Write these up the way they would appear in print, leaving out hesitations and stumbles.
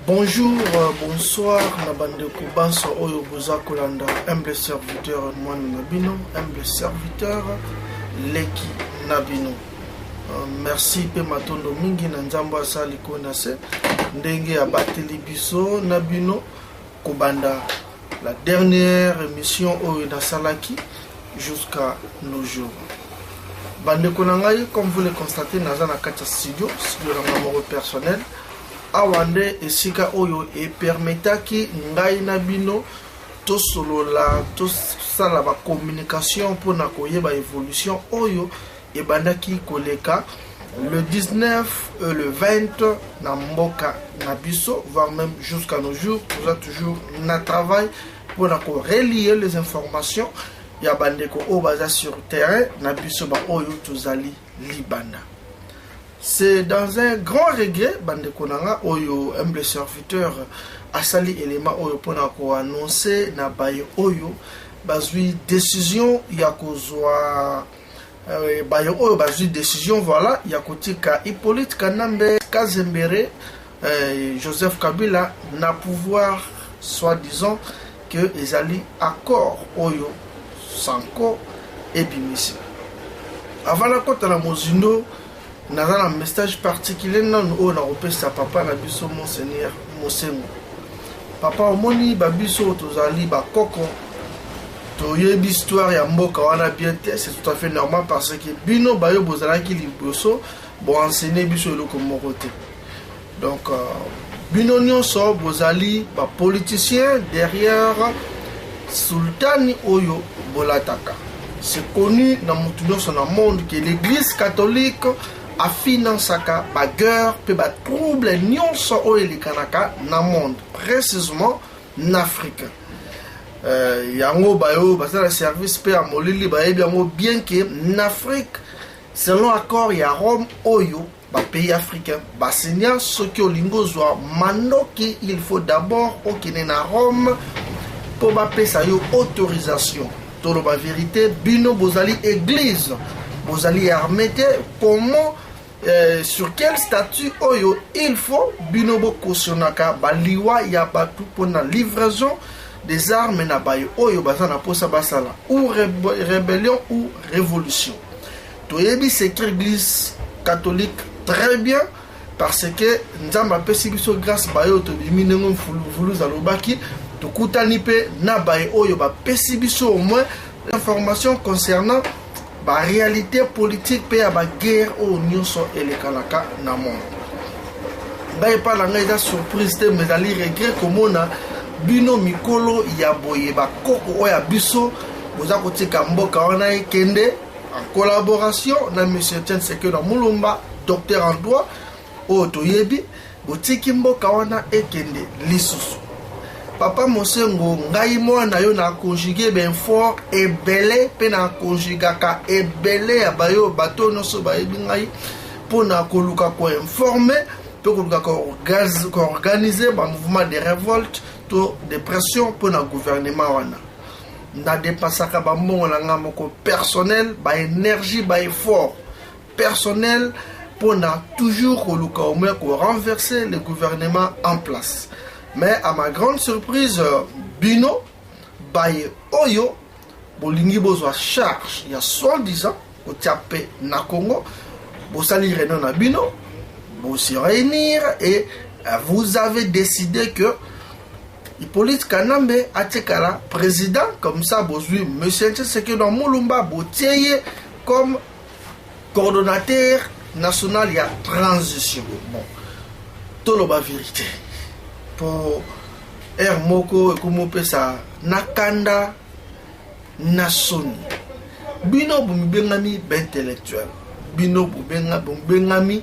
Bonjour, bonsoir, Nabandeko Banso Oyo Boza Kolanda, humble serviteur Moine Nabino, humble serviteur Leki Nabino. Merci pe matondo mingi na nzambo asali konase ndenge abateli biso Nabino Kobanda la dernière émission Oyo Nasalaki jusqu'à nos jours. Bandeko nangai, comme vous le constatez, naza na kati studio na moko personnel. Awande esika oyo e permetaki ngai na bino to solola to sala ba communication pour na koyeba évolution oyo e bandaki koleka le 19 et le 20 na mboka na biso, voire même jusqu'à nos jours. Nous avons toujours na travail pour na ko relier les informations ya bandeko o baza sur terrain na biso ba oyo tozali libanda. C'est dans un grand regret, bandeko nanga oyo humble serviteur asali élément oyo pona ko annoncer na baye oyo bazui décision ya kozwa baye oyo bazui décision voilà ya kotika Hippolyte Kanambe Kazembere Joseph Kabila na pouvoir soi-disant que ezali accord oyo sanko et bimisi. Avant la kota na mozindo dans un message particulier, nous avons sa papa na biso Monseigneur Mosengo. Papa omoni babiso tozali ba koko to yebi histoire ya mboka wana bien c'est tout à fait normal parce que bino bayo bozala ki liboso bo enseigner biso eloko moko te. Donc bino nyonso bozali ba politicien derrière sultani oyo bolataka. C'est connu dans le monde que l'église catholique a financé la guerre et les troubles nyonso oyo elikanaka na monde, précisément en Afrique. Yango bayo basala service pe amolili bayebi yango bien que en Afrique selon accord ya Rome oyo ba pays africain basenya soki olingo zwa mandoki il faut d'abord okine na Rome pour ba pesa yo autorisation. Tolo ba vérité bino bozali église bozali armete comment sur quel statut oyo il faut binobo kosionaka baliwa ya batu pona livraison des armes na bayo oyo bazana posa basala ou rébellion ou révolution. Toyebi c'est l'église catholique très bien parce que nzamba pesi biso grâce bayo to biminengo mfulu zalobaki to kutani pe na bayo oyo ba pesi biso au moins l'information concernant la réalité politique et la guerre au nyonso et les kanaka na monde. Baye pas la ngaida surprise mais ali regret comme on a bino mikolo ya boye ba koko oya biso boza kotika mboka wana ekende en collaboration na monsieur Tiens que na Mulumba docteur en droit o toyebi botiki mboka wana ekende lisusu. Papa Mosengo ngai mwana yo na conjuguer ben fort et belé pe na conjugaka et belé ya bayo bato noso bayebi ngai pona koluka ko informer pe koluka ko organiser ba mouvement de révolte to de pression pona gouvernement wana na dépassaka ba mbongo na nga moko personnel ba énergie ba effort personnel pona toujours koluka au moins ko renverser le gouvernement en place. Mais à ma grande surprise, bino, baye oyo, bolingi bozwa charge, il y a soi-disant, au tiapé na Congo, bosali réunion na bino, vous se réunir et vous avez décidé que Hippolyte Kanambe atekala président, comme ça, bozui, monsieur Tshisekedi dans Mulumba, botieye comme coordonnateur national, il y a transition. Bon, tout le bas vérité. Pour air moko comme pesa nakanda nasoni bino bumibengami intellectuel bino bumibengami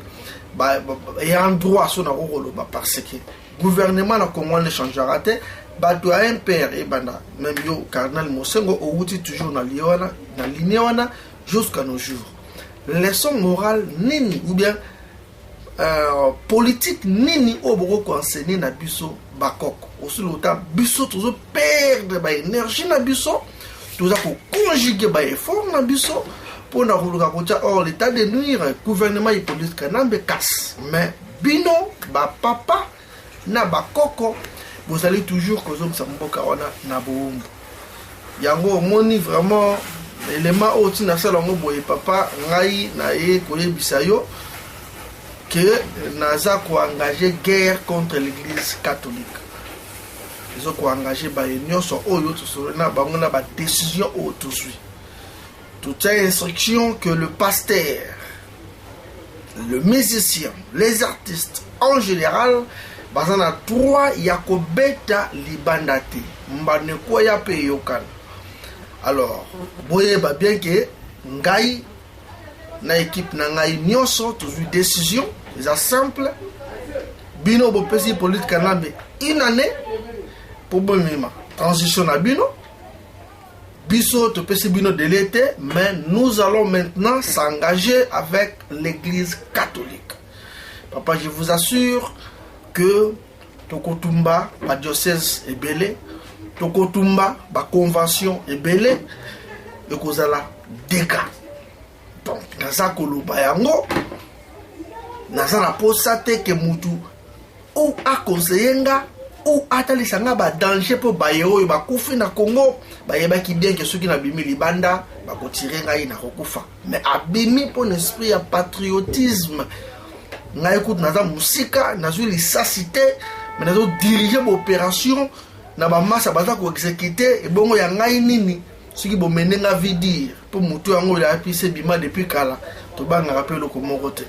ba ya droit so na kokoloba parce que gouvernement na Congo ne changera te bato a un père et banda même yo cardinal Mosengo outi toujours na liona na ligne wana jusqu'à nos jours. Leçon morale nini ou bien politique nini oboko ko enseigner na biso bakoko aussi lota biso toujours perdre ba énergie na biso toujours ko conjuguer ba effort na biso pour na koluka kotia or l'état de nuire gouvernement Hippolyte Kanambe casse mais bino ba papa na bakoko vous allez toujours kozongisa mboka wana na boumbu yango moni vraiment élément oti na sala ngo boye papa ngai na ye koyebisa yo que naza ko engager guerre contre l'église catholique ils ont engagé ba nyonso oyo tosona bango na ba décision o tosui toute instruction que le pasteur, le musicien, les artistes en général bazana trois yakobeta libandate mbane ko ya pe yokan. Alors boye ba bien que ngai na équipe na ngai nyonso tozui décision c'est simple bino bo pesi politique kanambe une année pour bonima transition na bino biso to pesi bino de l'été mais nous allons maintenant s'engager avec l'église catholique. Papa, je vous assure que tokotumba ba diocèse ebele tokotumba ba convention ebele ekozala dégâts. Donc naza koloba yango naza na posa te ke mutu ou a conseillé nga ou atalisa nga ba danger po baye oyo bakufi na Congo bayebaki bien que soki na bimi libanda bakotire ngai na kokufa mais abimi po esprit ya patriotisme ngai écoute naza musika nazwi lisasi te mais nazo diriger l'opération na ba massa baza ko exécuter ebongo ya ngai nini soki bomene nga vidir po mutu yango ya pise bima depuis kala to banga rappel ko moko te.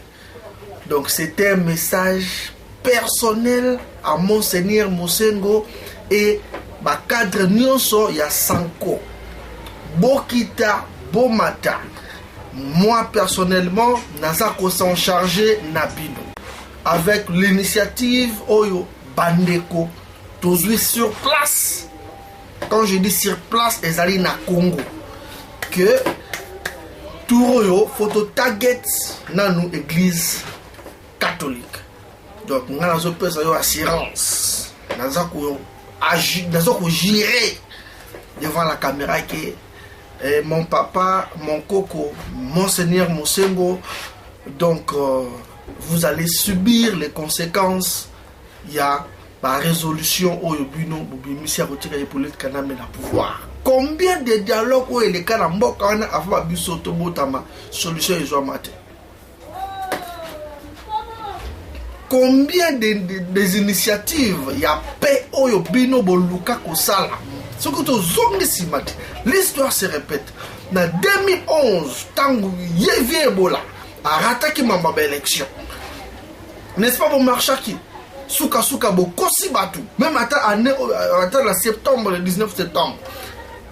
Donc c'était un message personnel à Monseigneur Mosengo et ba cadre nyonso ya Sanko Bokita Bomata. Moi personnellement naza ko s'en charger na bino avec l'initiative Oyo Bandeko tozui sur place. Quand je dis sur place ezali na Congo que Touroyo photo target na nous église catholique. Donc nous avons une assurance, nous avons gérer devant la caméra que mon papa, mon coco, Monseigneur Mosengo, donc vous allez subir les conséquences. Il y a la résolution au Yobino, Bobimisia Rotira et Paulette Kaname la pouvoir. Combien de dialogues où les Kanamboka avant Bisso Tobotama, solution ils ont maté. Combien des initiatives il y a paix au Yobino Boluka Kosala. Ce que tu zongi simati. L'histoire se répète. En 2011, Tango Yevi Ebola a rattaqué ma élection. N'est-ce pas, bon marchaki? Souka Bokosi Batu. Même à la septembre, le 19 septembre.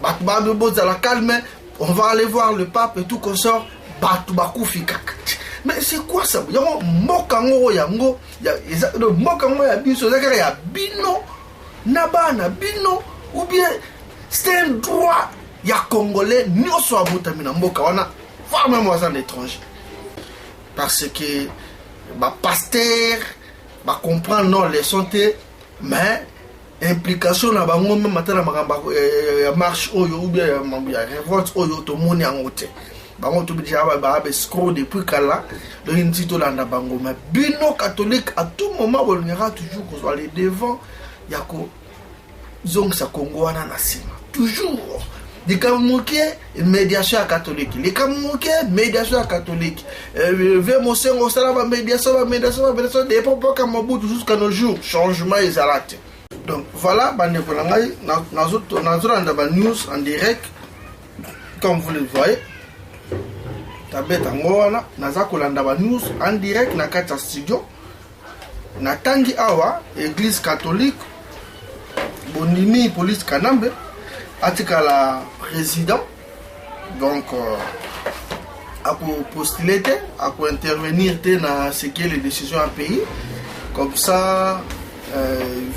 Batu Boz à la calme. On va aller voir le pape et tout qu'on sort. Batu Bakufi Kak. Mais c'est quoi ça? Il y a un mokango yango. Il y a un mokango ya biso. Il y a bino. Nabana bino. Ou bien c'est un droit. Il y a Congolais. Nous sommes à Boutamina Mboka. On a voire même aux étrangers. Parce que ma pasteur va comprendre non les santé. Mais implication na bango même matin na marche oyo ou bien révolte oyo to moni angote. Bango to déjà ba escroc depuis kala le intito landa bango mais bino catholique à tout moment on ira toujours qu'on soit les devant yako zong sa Congo wana na sima toujours les Kamouké médiation catholique les Kamouké médiation catholique vers Mosengo salava médiation des propos comme Mobutu jusqu'à nos jours changement est arrêté. Donc voilà bande ko ngai na news en direct comme vous le voyez. Tabeta ngona naza kolanda ba news en direct na kata studio na tangi awa église catholique Bonimi police Kanambe atikala président donc à postuler à intervenir dans ce qui est les décisions à pays comme ça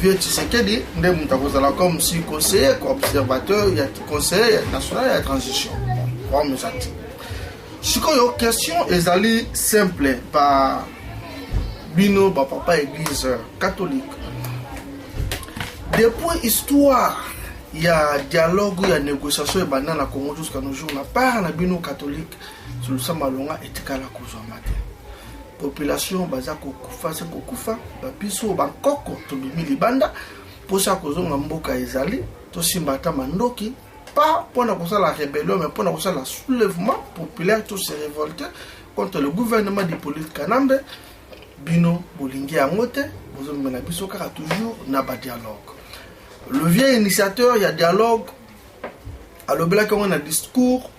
vieux Tshisekedi ndem takozala comme si conseiller comme observateur il y a conseiller national il y a transition comme ça. Si une question est simple par Bino, papa église catholique. Depuis l'histoire, il y a dialogue, il y a négociation et dans la Congo jusqu'à nos jours. La part de Bino catholique, sur le Samalonga et Tikala Kouzouamate. population baza kokufa se kokufa biso bankoko tobimi libanda posa kozonga mboka ezali tosimbata mandoki pas pour la rébellion mais pour le soulèvement populaire tous se révolter contre le gouvernement de Hippolyte Kanambe bino bolingi amote bozomela biso kaka toujours na ba dialogue. Le vieux initiateur il y a dialogue alors bela qu'on a discours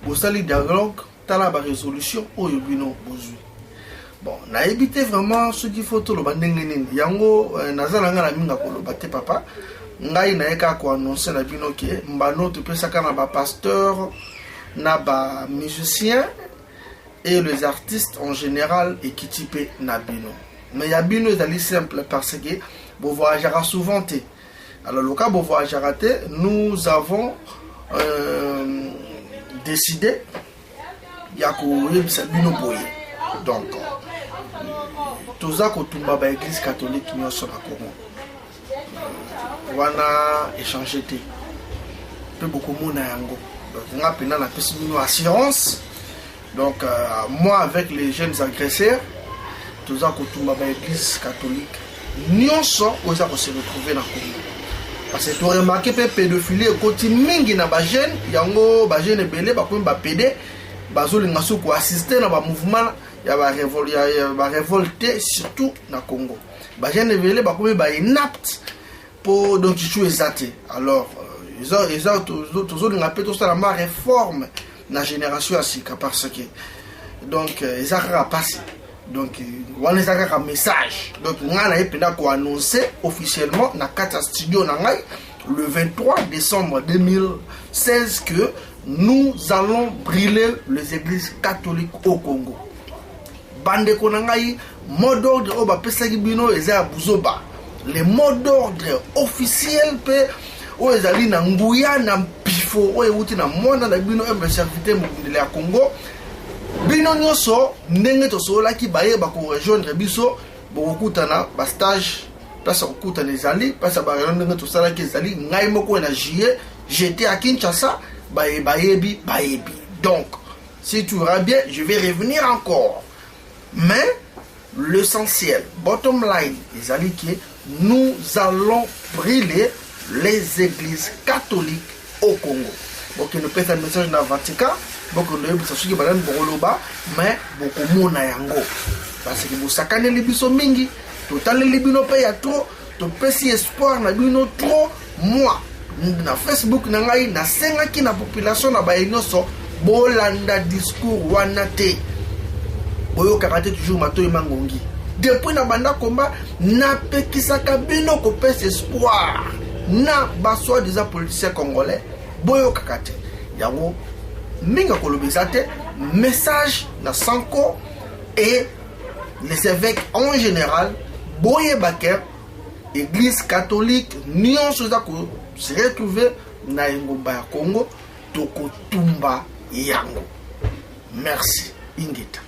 bosali dialogue tala ba résolution oyo bino bozui. Bon, na évité vraiment ce qu'il faut tout le bandenge nini yango nazala ngala minga ko lo baté papa ngai na eka ko annoncer na bino ke mbano to pesa kana ba pasteur na ba musicien et les artistes en général équipés na bino. Mais ya bino est simple parce que vous voyagez souvent té. Alors le cas vous voyagez raté, nous avons décidé ya ko yebisa bino boye. Donc tout ça que tout ba église catholique nous sommes à Congo. On a échangé peu beaucoup de monde donc on a pris une assurance donc moi avec les jeunes agresseurs tout ça que tout ma église catholique nous sommes aux se retrouver dans Congo parce que tu as remarqué que pédophilie côté mingi na ba jeune yango ba jeune belé ba ko ba pédé bazolinga soko assister na ba mouvement ya ba révolter surtout na Congo ba jeune belé ba ko ba inapte pour donc tu exacté alors ils ont toujours une appel tout ça la réforme la génération asika parce que donc ils ont passé donc on les a un message donc on a épenda ko annoncer officiellement na kata studio na ngai le 23 décembre 2016 que nous allons brûler les églises catholiques au Congo. Bande ko na ngai mot d'ordre o ba pesa bino eza buzoba. Les mots d'ordre officiels pe o ezali na nguya na pifo o euti na mwana na bino e serviteur de la Congo bino nyoso ndenge to sola ki baye ba ko rejoindre biso bokutana ba stage place kokutana ezali place ba ndenge to sala ki ezali ngai moko na juillet j'étais à Kinshasa bayebi donc si tu iras bien je vais revenir encore mais l'essentiel bottom line ezali ki nous allons brûler les églises catholiques au Congo. Donc nous faisons un message dans le Vatican, donc nous avons dit mais beaucoup de monde yango parce que vous sakane les biso mingi, total les bino paye trop, to pesi espoir na bino trop moi na Facebook na ngai na senga ki na population na ba inoso bolanda discours wana te. Boyo karate toujours matoyi mangongi. Depuis na banda combat na pekisaka bino ko pesa espoir na baswa des politiciens congolais boyo kakate yango minga kolobisa te message na Sanko et les évêques en général boye baker église catholique nion soza ko se retrouver na ngomba ya Congo tokotumba yango. Merci Ingeta.